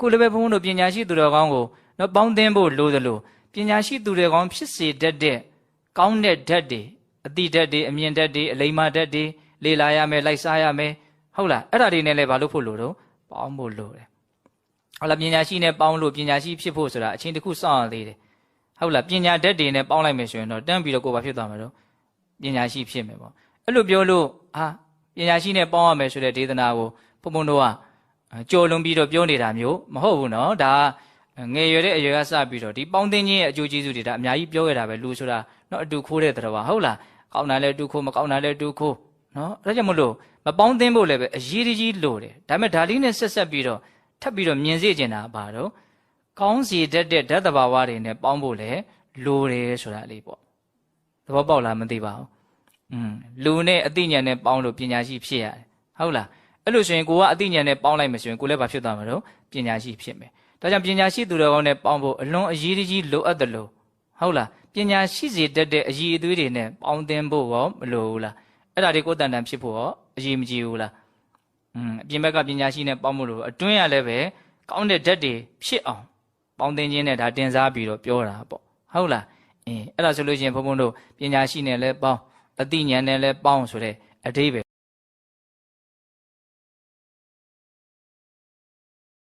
အခုလည်းပဲဘုန်းတို့ပညာရှိသူတော်ကောင်းကိုနော်ပေါင်းသင်းဖို့လိုသလိုပညာရှိသူတော်ကောင်းဖြစ်စေတတ်တဲ့ကောင်းတဲ့ဓာတ်တွေအတိဓာတ်တွေအမြင်ဓာတ်တွေအလိမ္မာဓာတ်တွေလေ့လာရမယ်လိုက်စားရမယ်ဟုတ်လားအဲ့ဒါတွေနဲ့လည်းဘာလို့ဖို့လို့တော့ပေါင်းဖို့လိုတယ်ဟုတ်လားပညာရှိနဲ့ပေါင်းလို့ပညာရှိဖြစ်ဖို့ဆိုတာအချင်းတစ်ခုစောင့်ရသေးတယ်ဟုတ်လားပညာဓာတ်တွေနဲ့ပေါင်းလိုက်မယ်ဆိုရင်တော့တန်းပြီးတော့ကိုယ်ဘာဖြစ်သွားမှာတော့ပညာရှိဖြစ်မယ်ပေါ့အဲ့လိုပြောလို့ပညာရှိနဲ့ပေါင်းရမယ်ဆိုတဲ့ဒေသနာကိုဘုံဘုံတို့ကကြော်လွန်ပြီးတော့ပြောနေတာမျိုးမဟုတ်ဘူးနော်ဒါငယ်ရွယ်တဲ့အရွယ်ကစပြီးတော့ဒီပေါင်းသင်းခြင်းရဲ့အကျိုးကျေးဇူးတွေဒါအများကြီးပြောခဲ့တာပဲလူဆိုတာနော်အတူခိုးတဲ့တော်ပါဟုတ်လားကောင်းတာလဲတူခိုးမကောင်းတာလဲတူခိုးနော်အဲ့ဒါကြောင့်မလို့မပေါင်းသင်းဖို့လည်းပဲအရေးကြီးလိုတယ်ဒါပေမဲ့ဒါလေးနဲ့ဆက်ပြီးတော့ထပ်ပြီးတော့မြင်စေချင်တာဘာတော့ကောင်းစီတတ်တဲ့ဓာတ်တဘာဝတွေနဲ့ပေါင်းဖို့လည်းလိုတယ်ဆိုတာလေးပေါ့သဘောပေါက်လားမသိပါဘူးလူနဲ့အသိဉာဏ်နဲ့ပေါင်းလို့ပညာရှိဖြစ်ရတယ်ဟုတ်လားအဲ့လိုဆိုရင်ကိုကအသိဉာဏ်နဲ့ပေါင်းလိုက်မယ်ဆိုရင်ကိုလည်းဘာဖြစ်သွားမှာတော့ပညာရှိဖြစ်မယ်ဒါကြောင့်ပညာရှိသူတော်ကောင်းနဲ့ပေါင်းဖို့အလွန်အရေးကြီးလိုအပ်တယ်လို့ဟုတ်လားပညာရှိစေတတ်တဲ့အရေးအသွေးတွေနဲ့ပေါင်းသင်းဖို့ရောမလိုဘူးလားအဲ့ဒါတွေကိုယ်တန်တန်ဖြစ်ဖို့ရောအရေးမကြီးဘူးလားအပြင်ဘက်ကပညာရှိနဲ့ပေါင်းဖို့လို့အတွင်းရလည်းပဲကောင်းတဲ့ဓာတ်တွေဖြစ်အောင်ပေါင်းသင်းခြင်းနဲ့ဒါတင်စားပြီးတော့ပြောတာပေါ့ဟုတ်လားအဲ့ဒါဆိုလို့ရှိရင်ဘုန်းဘုန်းတို့ပညာရှိနဲ့လည်းပေါင်းအသိဉာဏ်နဲ့လည်းပေါင်းဆိုတဲ့အဓိပ္ပာယ်